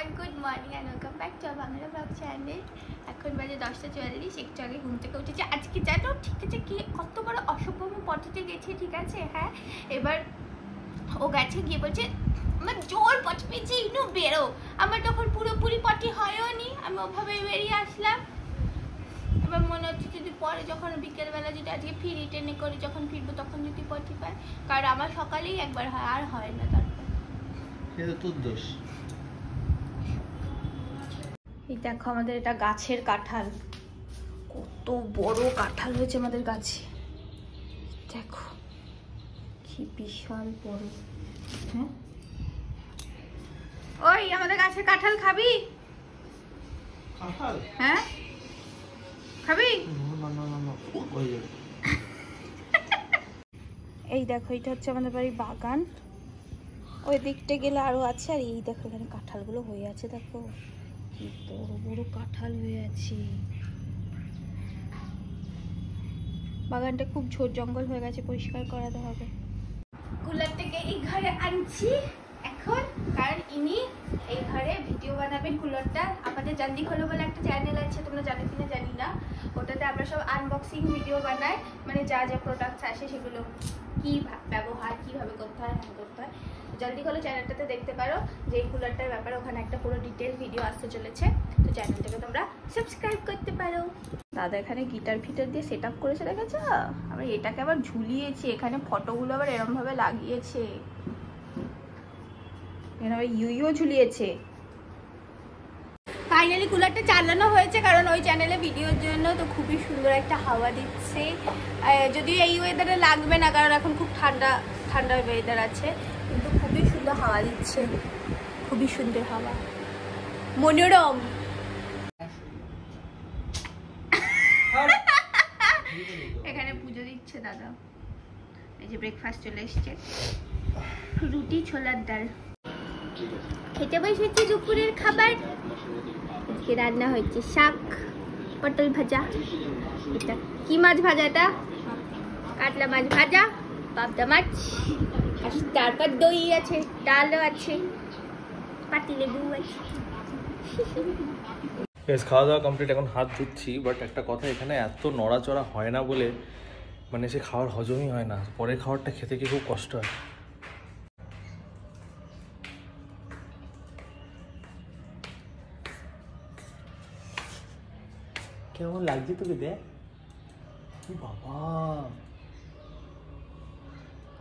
Everyone, good morning and welcome back to Bangla blog channel. এখন বাজে 10:40, একটু আগে ঘুম থেকে উঠেছে। আজকে জানো ঠিক আছে কি কত বড় অসভ্য পটিতে গেছে, ঠিক আছে? হ্যাঁ, এবার ও গেছে গিয়ে বলছে আমার জোর পটি পেয়েছে, ইনু বেরো। আমার তখন পুরোপুরি পটি হয়ও নি, আমি ওভাবে বেরিয়ে আসলাম। এবার মনে হচ্ছে যদি পরে যখন বিকেলবেলা যদি আজকে ফিরি ট্রেনে করে যখন ফিরবো তখন যদি পটি পায়, কারণ আমার সকালেই একবার হয়, আর হয় না। তারপর এটা তোর দোষ। এই দেখো আমাদের এটা গাছের কাঁঠাল, কত বড় কাঁঠাল হয়েছে আমাদের গাছে। দেখো কি বিশাল বড়। হ্যাঁ, ওই আমাদের গাছের কাঁঠাল খাবি? কাঁঠাল? হ্যাঁ খাবি? এই দেখো এটা হচ্ছে আমাদের বাড়ির বাগান, ওই দিকটা গেলে আরো আছে। আর এই দেখো এখানে কাঁঠালগুলো হয়ে আছে, দেখো কি বড় বড় কাঁঠাল হয়ে আছে। বাগানটা খুব ঝোড় জঙ্গল হয়ে গেছে, পরিষ্কার করাতে হবে। কুলার থেকে এই ঘরে আনছি এখন, কারণ ইনি এই ঘরে ভিডিও বানাবেন। কুলারটা আমাদের জান্দি খোলো বলে একটা চ্যানেল আছে, তোমরা জানো কিনা জানি না। ওটাতে আমরা সব আনবক্সিং ভিডিও বানাই, মানে যা যা প্রোডাক্টস আসে সেগুলো কি ব্যবহার কিভাবে করতে হয়, হ্যাঁ করতে হয়। জলদি খোলো চ্যানেলটাতে দেখতে পারো যে এই কুলারটার ব্যাপারে, ওখানে একটা পুরো ডিটেল ভিডিও আসতে চলেছে, তো চ্যানেলটাকে তোমরা সাবস্ক্রাইব করতে পারো। দাদা এখানে গিটার ফিটার দিয়ে সেট আপ করেছে, দেখেছো? আবার এটাকে আবার ঝুলিয়েছে, এখানে ফটোগুলো আবার এরম ভাবে লাগিয়েছে, এখানে আবার ইউইও ঝুলিয়েছে। ফাইনালি কুলারটা চালানো হয়েছে, কারণ ওই চ্যানেলে ভিডিওর জন্য, তো খুবই সুন্দর একটা হাওয়া দিচ্ছে। যদিও এই ওয়েদারে লাগবে না, কারণ এখন খুব ঠান্ডা ঠান্ডা ওয়েদার আছে, কিন্তু খুবই সুন্দর হাওয়া দিচ্ছে, খুবই সুন্দর হাওয়া, মনোরম। এখানে পুজো দিচ্ছে দাদা। এই যে ব্রেকফাস্ট চলে এসছে, রুটি ছোলার ডাল। খেতে বসেছি দুপুরের খাবার। আজকে রান্না হয়েছে শাক, পটল ভাজা, এটা কি মাছ ভাজা, এটা কাতলা মাছ ভাজা, পাবদা মাছ, আর তারপর দই আছে, ডালও আছে, পাতি লেবু আছে। খাওয়া দাওয়া কমপ্লিট, এখন হাত ধুচ্ছি। বাট একটা কথা, এখানে এত নড়াচড়া হয় না বলে মানে সে খাওয়ার হজমই হয় না, পরের খাবারটা খেতে গিয়ে খুব কষ্ট হয়। কেমন লাগছে তোকে দেখ বাবা,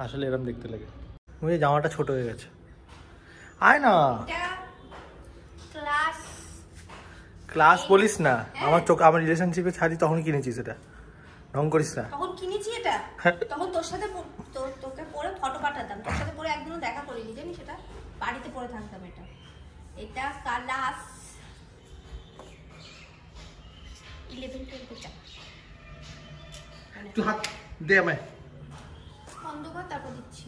আসলে এরকম দেখতে লাগে। ওই জামাটা ছোট হয়ে গেছে, আয় না। ক্লাস বলিস না, আমার চোখ, আমার রিলেশনশিপে ছাড়ি তখন কিনেছিস, এটা ঢং করিস না। তখন কিনেছি এটা, তখন তোর সাথে তোকে পরে ফটো পাঠাতাম, তোর সাথে পরে একদিনও দেখা করিনি জানিস, সেটা বাড়িতে পরে থাকতাম। এটা এটা ক্লাস 11-12 তুই হাত দে আমায়, বন্ধ কর তারপর দিচ্ছি।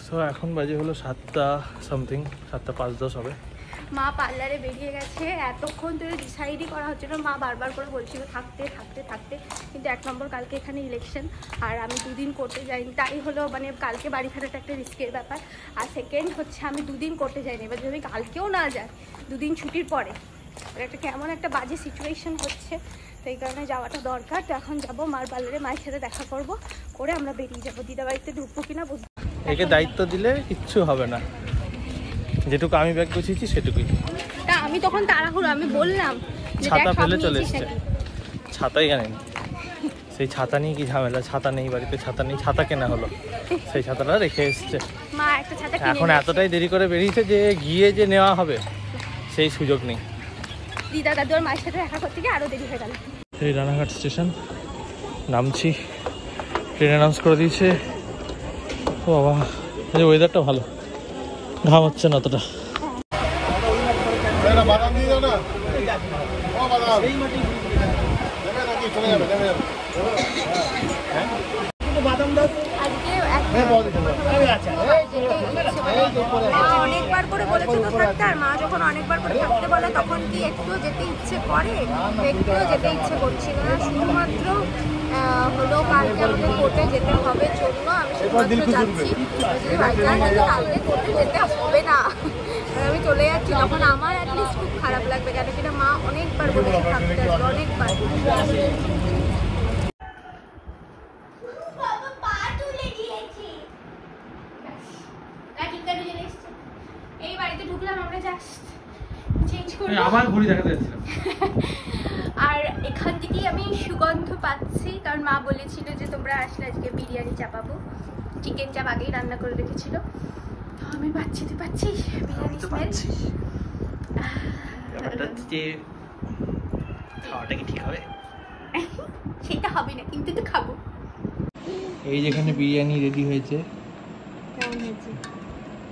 সো এখন বাজে হলো 7টা সামথিং, 7:05 হবে। মা পার্লারে বেরিয়ে গেছে, এতক্ষণ ধরে ডিসাইডই করা হচ্ছে না। মা বারবার করে বলছিল থাকতে থাকতে থাকতে, কিন্তু এক নম্বর কালকে এখানে ইলেকশন, আর আমি 2 দিন করতে যাইনি, তাই হলো মানে কালকে বাড়ি ফেরাটা একটা রিস্কের ব্যাপার। আর সেকেন্ড হচ্ছে আমি 2 দিন করতে যাইনি, এবার যদি কালকেও না যায় 2 দিন ছুটির পরে, একটা কেমন একটা বাজে সিচুয়েশন হচ্ছে, তো এই কারণে যাওয়াটা দরকার। তো এখন যাবো মার পার্লারে, মায়ের সাথে দেখা করব, করে আমরা বেরিয়ে যাবো। দিদা বাড়িতে ঢুকবো কিনা বুঝবো। একে দায়িত্ব দিলে কিচ্ছু হবে না, যেটুকু আমি ব্যাগ গুছিয়েছি সেটুকুই। তা আমি তখন তাড়াহুড়ো, আমি বললাম ছাতা ফেলে চলে এসছে, ছাতাই আনেন। সেই ছাতা নিয়ে কি ঝামেলা, ছাতা নেই বাড়িতে, ছাতা নেই, ছাতা কেনা হলো, সেই ছাতাটা রেখে এসছে। মা একটা ছাতা কিনে এখন এতটাই দেরি করে বেরিয়েছে যে গিয়ে যে নেওয়া হবে সেই সুযোগ নেই। দিদা দাদু আর মায়ের সাথে দেখা করতে গিয়ে আরো দেরি হয়ে গেল। এই রানাঘাট স্টেশন নামছি, ট্রেন অ্যানাউন্স করে দিয়েছে। ও বাবা, এই ওয়েদারটা ভালো, ঘাম হচ্ছে না অতটা। অনেকবার করে বলেছে তো থাকতে, আর মা যখন অনেকবার করে থাকতে বলে তখন কি একটু যেতে ইচ্ছে করে, একটুও যেতে ইচ্ছে করছিল না। শুধুমাত্র হলো কালকে আমাদের কোর্টে যেতে হবে জন্য আমি শুধুমাত্র যাচ্ছি, কালকে কোর্টে যেতে হবে না। আমি চলে যাচ্ছি তখন আমার অ্যাটলিস্ট খুব খারাপ লাগবে, কেন কিনা মা অনেকবার বলেছে থাকতে আসবে, অনেকবার। এই বাড়িতে ঢুকলাম আমরা, জাস্ট চেঞ্জ করে আবার ঘড়ি দেখাতে যাচ্ছিলাম। আর এখান থেকেই আমি সুগন্ধ পাচ্ছি, কারণ মা বলেছিল যে তোমরা আসলে আজকে বিরিয়ানি চাপাবো, চিকেন চাপ আগেই রান্না করে রেখেছিল। আমি পাচ্ছি, তুই পাচ্ছিস বিরিয়ানি স্মেল? খাওয়াটা কি ঠিক হবে? সেটা হবে না, কিন্তু তো খাবো। এই যেখানে বিরিয়ানি রেডি হয়েছে, কেমন হয়েছে?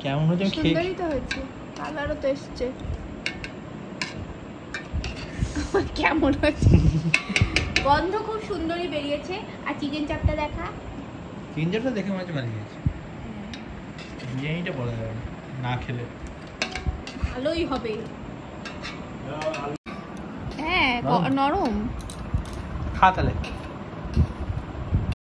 কেমন হয়েছে? সুন্দরই তো হয়েছে, কালারও তো এসছে। কেমন হয়েছে? গন্ধ খুব সুন্দরই বেরিয়েছে। আর চিকেন চাপটা দেখা, চিকেন চাপটা দেখে মনে হচ্ছে মালিক গেছে। বিরিয়ানিটা বলা যাবে না খেলে। ভালোই হবে। হ্যাঁ, নরম। খা তাহলে।